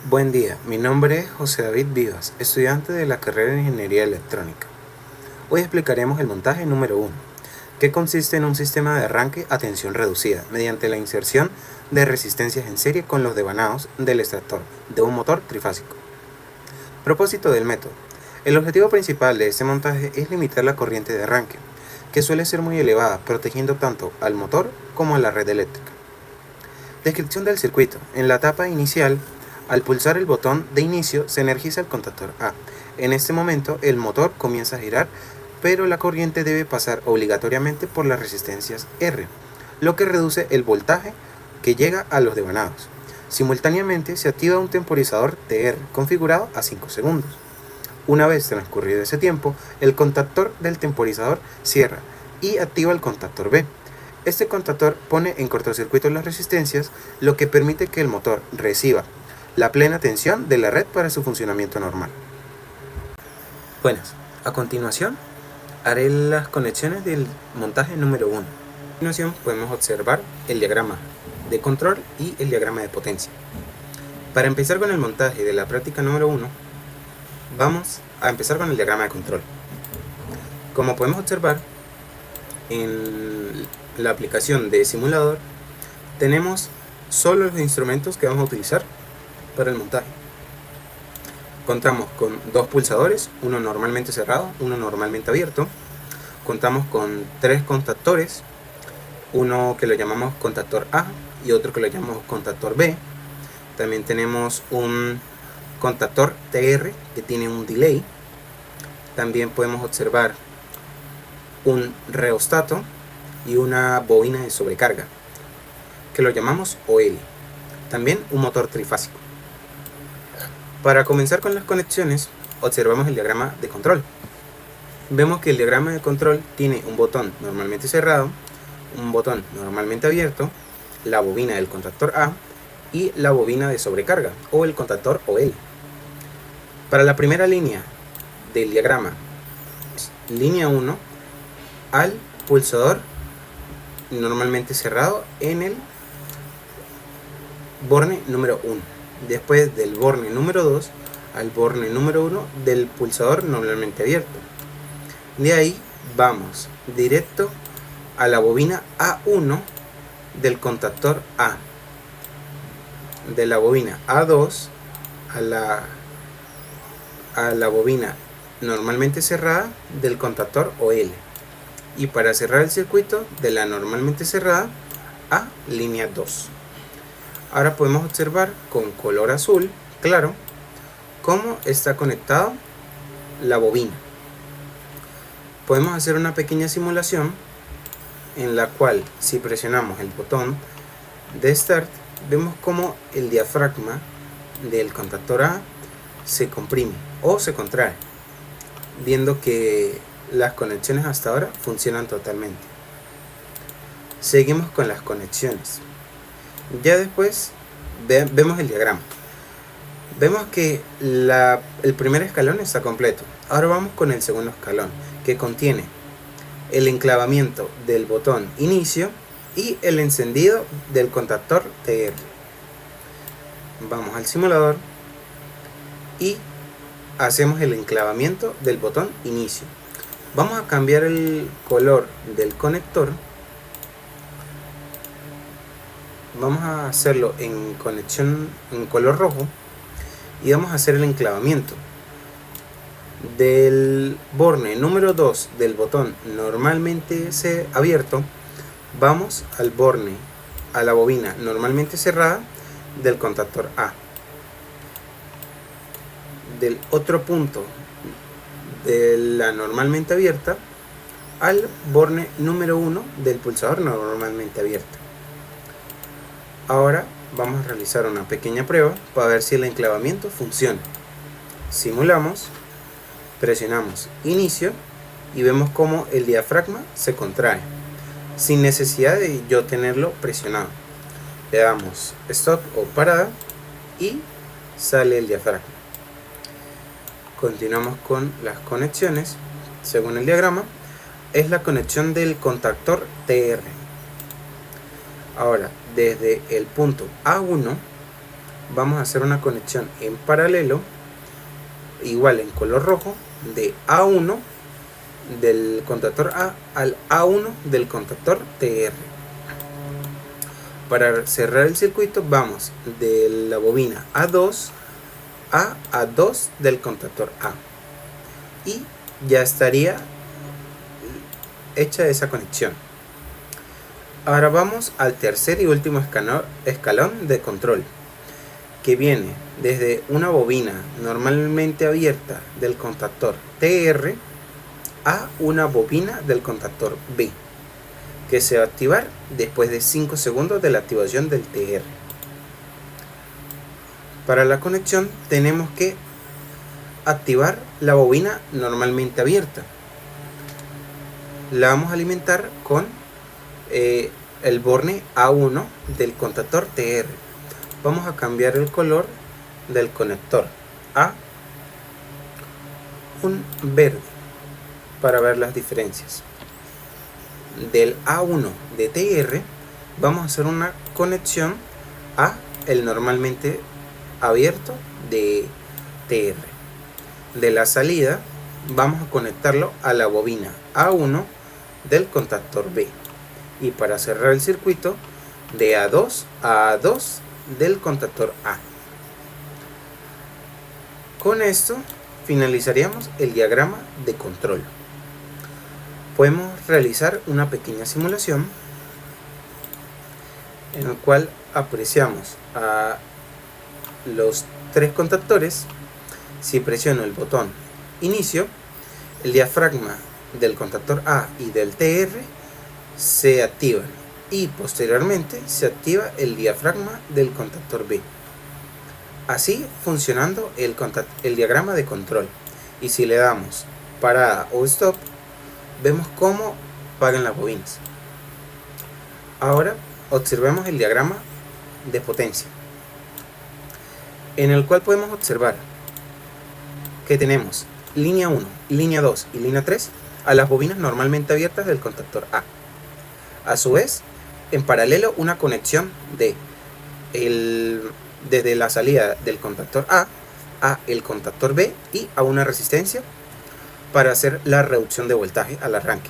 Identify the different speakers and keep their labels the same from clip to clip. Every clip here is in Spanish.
Speaker 1: Buen día, mi nombre es José David Vivas, estudiante de la carrera de Ingeniería Electrónica. Hoy explicaremos el montaje número 1, que consiste en un sistema de arranque a tensión reducida, mediante la inserción de resistencias en serie con los devanados del extractor de un motor trifásico. Propósito del método. El objetivo principal de este montaje es limitar la corriente de arranque, que suele ser muy elevada, protegiendo tanto al motor como a la red eléctrica. Descripción del circuito. En la etapa inicial, al pulsar el botón de inicio se energiza el contactor A. En este momento el motor comienza a girar, pero la corriente debe pasar obligatoriamente por las resistencias R, lo que reduce el voltaje que llega a los devanados. Simultáneamente se activa un temporizador TR configurado a 5 segundos. Una vez transcurrido ese tiempo, el contactor del temporizador cierra y activa el contactor B. Este contactor pone en cortocircuito las resistencias, lo que permite que el motor reciba la plena tensión de la red para su funcionamiento normal. Buenas, a continuación haré las conexiones del montaje número 1. A continuación podemos observar el diagrama de control y el diagrama de potencia. Para empezar con el montaje de la práctica número 1, vamos a empezar con el diagrama de control. Como podemos observar, en la aplicación de simulador tenemos solo los instrumentos que vamos a utilizar para el montaje. Contamos con dos pulsadores, uno normalmente cerrado, uno normalmente abierto. Contamos con tres contactores, uno que lo llamamos contactor A y otro que lo llamamos contactor B. También tenemos un contactor TR que tiene un delay. También podemos observar un reostato y una bobina de sobrecarga que lo llamamos OL. También un motor trifásico. Para comenzar con las conexiones, observamos el diagrama de control. Vemos que el diagrama de control tiene un botón normalmente cerrado, un botón normalmente abierto, la bobina del contactor A y la bobina de sobrecarga o el contactor OL. Para la primera línea del diagrama, línea 1, al pulsador normalmente cerrado en el borne número 1. Después del borne número 2 al borne número 1 del pulsador normalmente abierto. De ahí vamos directo a la bobina A1 del contactor A. De la bobina A2 a la bobina normalmente cerrada del contactor OL. Y para cerrar el circuito, de la normalmente cerrada a línea 2. Ahora podemos observar con color azul claro cómo está conectado la bobina. Podemos hacer una pequeña simulación en la cual, si presionamos el botón de Start, vemos cómo el diafragma del contactor A se comprime o se contrae, viendo que las conexiones hasta ahora funcionan totalmente. Seguimos con las conexiones. Ya después vemos el diagrama. Vemos que el primer escalón está completo. Ahora vamos con el segundo escalón, que contiene el enclavamiento del botón inicio y el encendido del contactor TR. Vamos al simulador y hacemos el enclavamiento del botón inicio. Vamos a cambiar el color del conector. Vamos a hacerlo en color rojo y vamos a hacer el enclavamiento del borne número 2 del botón normalmente abierto. Vamos a la bobina normalmente cerrada del contactor A. Del otro punto de la normalmente abierta al borne número 1 del pulsador normalmente abierto. Ahora vamos a realizar una pequeña prueba para ver si el enclavamiento funciona. Simulamos, presionamos inicio y vemos cómo el diafragma se contrae sin necesidad de yo tenerlo presionado. Le damos stop o parada y sale el diafragma. Continuamos con las conexiones. Según el diagrama, es la conexión del contactor TR. Ahora, desde el punto A1 vamos a hacer una conexión en paralelo, igual en color rojo, de A1 del contactor A al A1 del contactor TR. Para cerrar el circuito vamos de la bobina A2 a A2 del contactor A y ya estaría hecha esa conexión. Ahora vamos al tercer y último escalón de control, que viene desde una bobina normalmente abierta del contactor TR a una bobina del contactor B, que se va a activar después de 5 segundos de la activación del TR. Para la conexión tenemos que activar la bobina normalmente abierta. La vamos a alimentar con el borne A1 del contactor TR. Vamos a cambiar el color del conector a un verde para ver las diferencias. Del A1 de TR vamos a hacer una conexión a el normalmente abierto de TR. De la salida vamos a conectarlo a la bobina A1 del contactor B, y para cerrar el circuito de A2 a A2 del contactor A. Con esto finalizaríamos el diagrama de control. Podemos realizar una pequeña simulación en el cual apreciamos a los tres contactores. Si presiono el botón inicio, el diafragma del contactor A y del TR se activan y posteriormente se activa el diafragma del contactor B, así funcionando el diagrama de control. Y si le damos parada o stop, vemos cómo pagan las bobinas. Ahora observemos el diagrama de potencia, en el cual podemos observar que tenemos línea 1, línea 2 y línea 3 a las bobinas normalmente abiertas del contactor A. A su vez, en paralelo, una conexión desde la salida del contactor A el contactor B y a una resistencia para hacer la reducción de voltaje al arranque.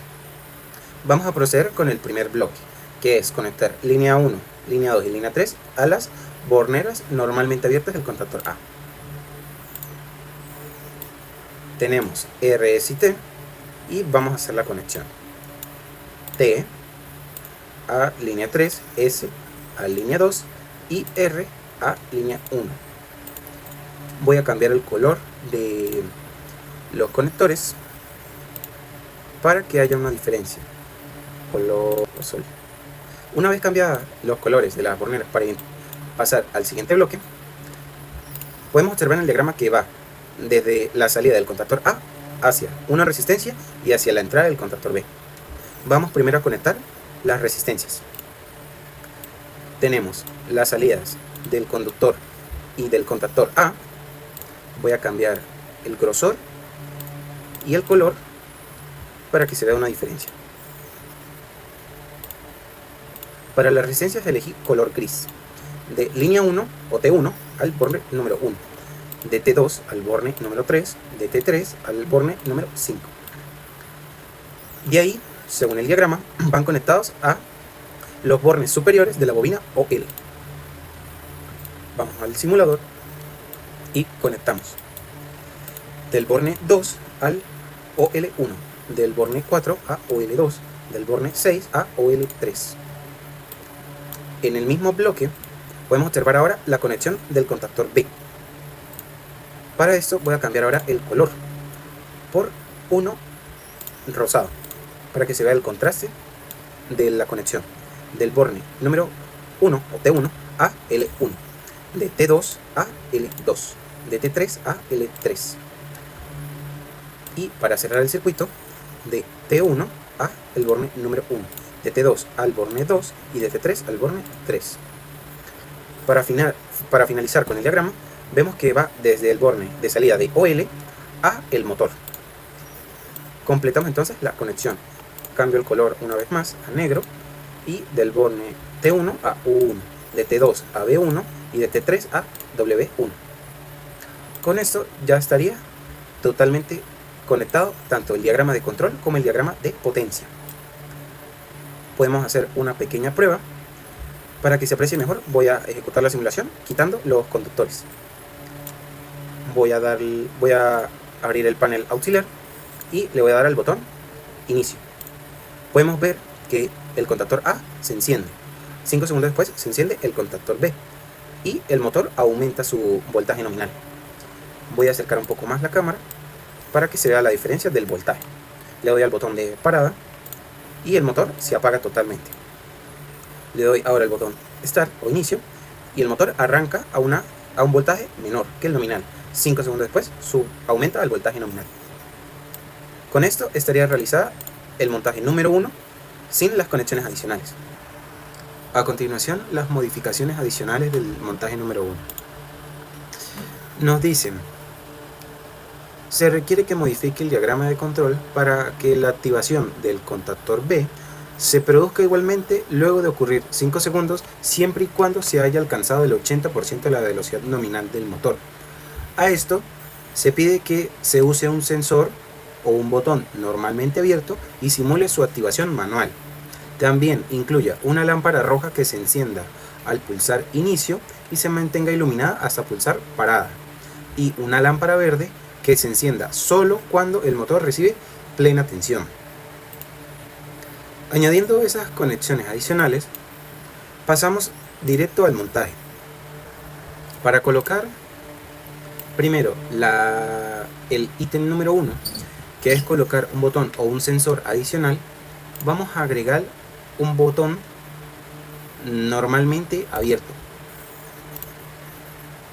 Speaker 1: Vamos a proceder con el primer bloque, que es conectar línea 1, línea 2 y línea 3 a las borneras normalmente abiertas del contactor A. Tenemos RS y T y vamos a hacer la conexión. T a línea 3, S a línea 2 y R a línea 1. Voy a cambiar el color de los conectores para que haya una diferencia. Color azul. Una vez cambiados los colores de las borneras para pasar al siguiente bloque, podemos observar en el diagrama que va desde la salida del contactor A hacia una resistencia y hacia la entrada del contactor B. Vamos primero a conectar las resistencias. Tenemos las salidas del conductor y del contactor A. Voy a cambiar el grosor y el color para que se vea una diferencia. Para las resistencias elegí color gris. De línea 1 o T1 al borne número 1. De T2 al borne número 3. De T3 al borne número 5. De ahí, según el diagrama, van conectados a los bornes superiores de la bobina OL. Vamos al simulador y conectamos del borne 2 al OL1, del borne 4 a OL2, del borne 6 a OL3. En el mismo bloque podemos observar ahora la conexión del contactor B. Para esto voy a cambiar ahora el color por uno rosado para que se vea el contraste de la conexión del borne número 1 o T1 a L1, de T2 a L2, de T3 a L3. Y para cerrar el circuito, de T1 a el borne número 1, de T2 al borne 2 y de T3 al borne 3. Para finalizar con el diagrama, vemos que va desde el borne de salida de OL a el motor. Completamos entonces la conexión. Cambio el color una vez más a negro y del borne T1 a U1, de T2 a B1 y de T3 a W1. Con esto ya estaría totalmente conectado tanto el diagrama de control como el diagrama de potencia. Podemos hacer una pequeña prueba. Para que se aprecie mejor, voy a ejecutar la simulación quitando los conductores. Voy a abrir el panel auxiliar y le voy a dar al botón inicio. Podemos ver que el contactor A se enciende. 5 segundos después se enciende el contactor B y el motor aumenta su voltaje nominal. Voy a acercar un poco más la cámara para que se vea la diferencia del voltaje. Le doy al botón de parada y el motor se apaga totalmente. Le doy ahora el botón Start o inicio y el motor arranca a un voltaje menor que el nominal. 5 segundos después aumenta el voltaje nominal. Con esto estaría realizada el montaje número 1 sin las conexiones adicionales. A continuación, las modificaciones adicionales del montaje número 1. Nos dicen: se requiere que modifique el diagrama de control para que la activación del contactor B se produzca igualmente luego de ocurrir 5 segundos, siempre y cuando se haya alcanzado el 80% de la velocidad nominal del motor. A esto se pide que se use un sensor o un botón normalmente abierto y simule su activación manual. También incluya una lámpara roja que se encienda al pulsar inicio y se mantenga iluminada hasta pulsar parada, y una lámpara verde que se encienda solo cuando el motor recibe plena tensión. Añadiendo esas conexiones adicionales, pasamos directo al montaje. Para colocar primero el ítem número 1, que es colocar un botón o un sensor adicional, vamos a agregar un botón normalmente abierto.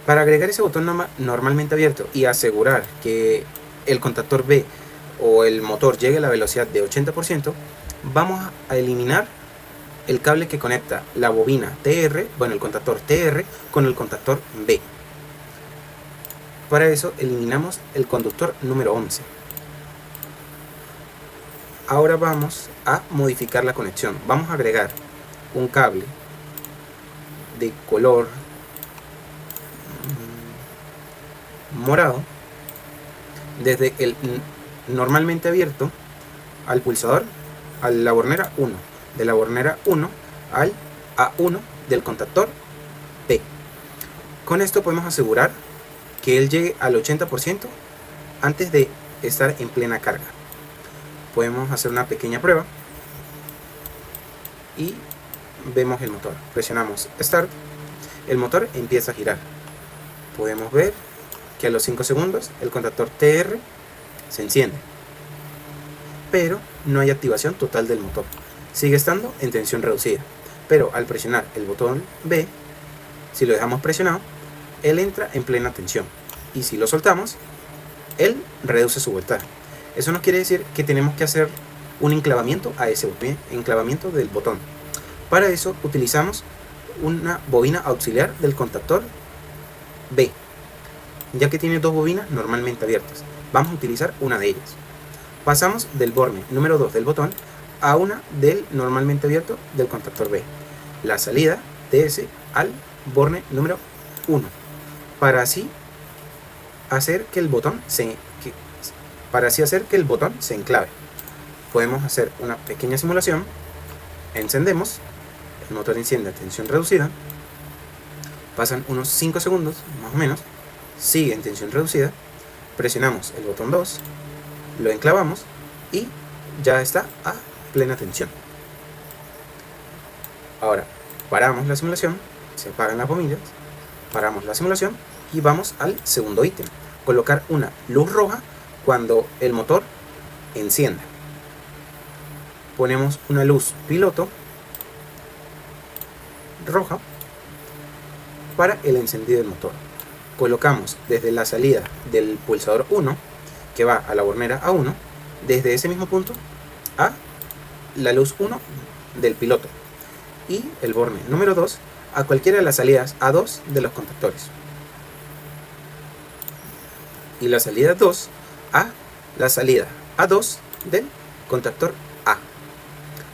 Speaker 1: Para agregar ese botón normalmente abierto y asegurar que el contactor B o el motor llegue a la velocidad de 80%, vamos a eliminar el cable que conecta la bobina TR, el contactor TR con el contactor B. Para eso eliminamos el conductor número 11. Ahora vamos a modificar la conexión. Vamos a agregar un cable de color morado desde el normalmente abierto al pulsador, a la bornera 1, de la bornera 1 al A1 del contactor P. Con esto podemos asegurar que él llegue al 80% antes de estar en plena carga. Podemos hacer una pequeña prueba y vemos el motor. Presionamos Start, el motor empieza a girar. Podemos ver que a los 5 segundos el contactor TR se enciende, pero no hay activación total del motor. Sigue estando en tensión reducida, pero al presionar el botón B, si lo dejamos presionado, él entra en plena tensión, y si lo soltamos, él reduce su voltaje. Eso nos quiere decir que tenemos que hacer un enclavamiento a ese enclavamiento del botón. Para eso utilizamos una bobina auxiliar del contactor B, ya que tiene dos bobinas normalmente abiertas. Vamos a utilizar una de ellas. Pasamos del borne número 2 del botón a una del normalmente abierto del contactor B, la salida TS al borne número 1, para así hacer que el botón se enclave. Podemos hacer una pequeña simulación. Encendemos, el motor enciende a tensión reducida, pasan unos 5 segundos más o menos, sigue en tensión reducida, presionamos el botón 2, lo enclavamos y ya está a plena tensión. Ahora paramos la simulación, se apagan las bombillas, paramos la simulación y vamos al segundo ítem: colocar una luz roja cuando el motor encienda. Ponemos una luz piloto roja para el encendido del motor. Colocamos desde la salida del pulsador 1, que va a la bornera A1, desde ese mismo punto a la luz 1 del piloto, y el borne número 2 a cualquiera de las salidas A2 de los contactores, y la salida 2 a la salida A2 del contactor A.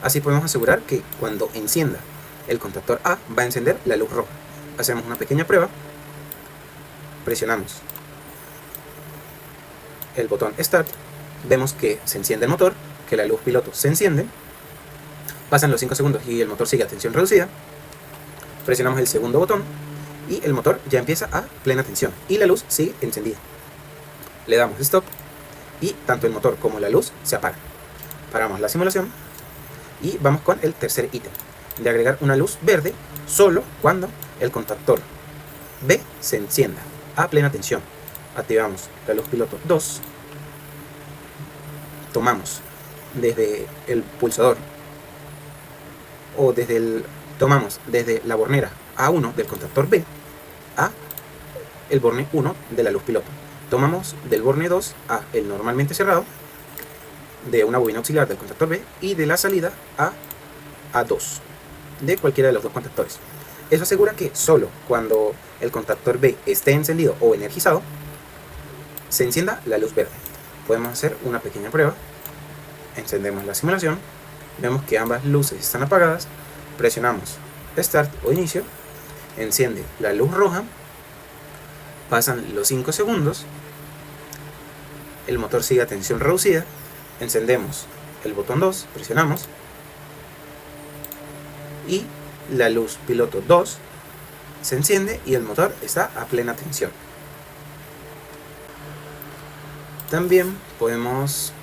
Speaker 1: Así podemos asegurar que cuando encienda el contactor A va a encender la luz roja. Hacemos una pequeña prueba, presionamos el botón Start, vemos que se enciende el motor, que la luz piloto se enciende, pasan los 5 segundos y el motor sigue a tensión reducida, presionamos el segundo botón y el motor ya empieza a plena tensión y la luz sigue encendida. Le damos Stop y tanto el motor como la luz se apagan. Paramos la simulación y vamos con el tercer ítem, de agregar una luz verde solo cuando el contactor B se encienda a plena tensión. Activamos la luz piloto 2, tomamos desde el pulsador o tomamos desde la bornera A1 del contactor B a el borne 1 de la luz piloto. Tomamos del borne 2 a el normalmente cerrado de una bobina auxiliar del contactor B y de la salida a A2 de cualquiera de los dos contactores. Eso asegura que solo cuando el contactor B esté encendido o energizado se encienda la luz verde. Podemos hacer una pequeña prueba. Encendemos la simulación, vemos que ambas luces están apagadas, presionamos Start o Inicio, enciende la luz roja, pasan los 5 segundos, el motor sigue a tensión reducida, encendemos el botón 2, presionamos y la luz piloto 2 se enciende y el motor está a plena tensión. También podemos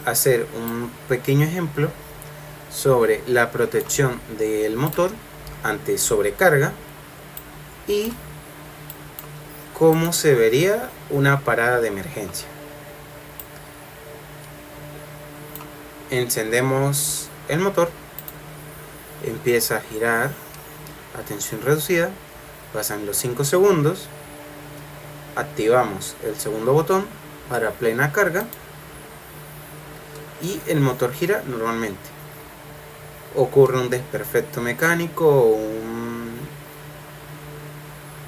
Speaker 1: hacer un pequeño ejemplo sobre la protección del motor ante sobrecarga y cómo se vería una parada de emergencia. Encendemos el motor, empieza a girar a tensión reducida, pasan los 5 segundos, activamos el segundo botón para plena carga y el motor gira normalmente. Ocurre un desperfecto mecánico o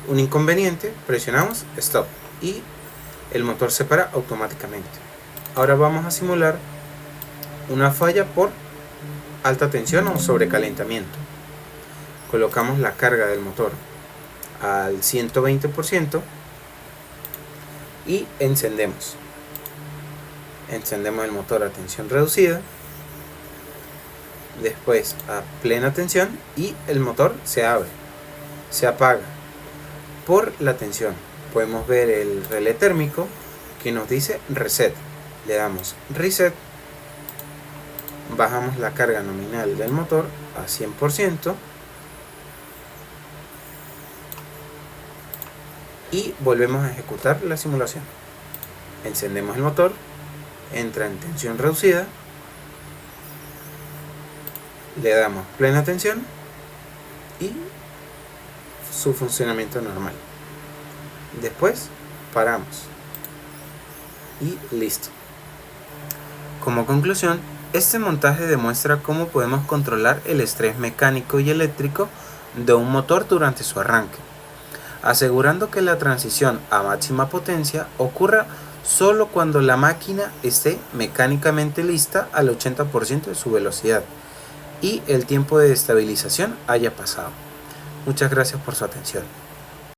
Speaker 1: un inconveniente, presionamos Stop y el motor se para automáticamente. Ahora vamos a simular una falla por alta tensión o sobrecalentamiento. Colocamos la carga del motor al 120% y encendemos el motor a tensión reducida, después a plena tensión y el motor se abre, se apaga por la tensión. Podemos ver el relé térmico que nos dice reset, le damos reset, bajamos la carga nominal del motor a 100% y volvemos a ejecutar la simulación. Encendemos el motor, entra en tensión reducida, le damos plena tensión y su funcionamiento normal. Después paramos y listo. Como conclusión, este montaje demuestra cómo podemos controlar el estrés mecánico y eléctrico de un motor durante su arranque, asegurando que la transición a máxima potencia ocurra solo cuando la máquina esté mecánicamente lista al 80% de su velocidad y el tiempo de estabilización haya pasado. Muchas gracias por su atención.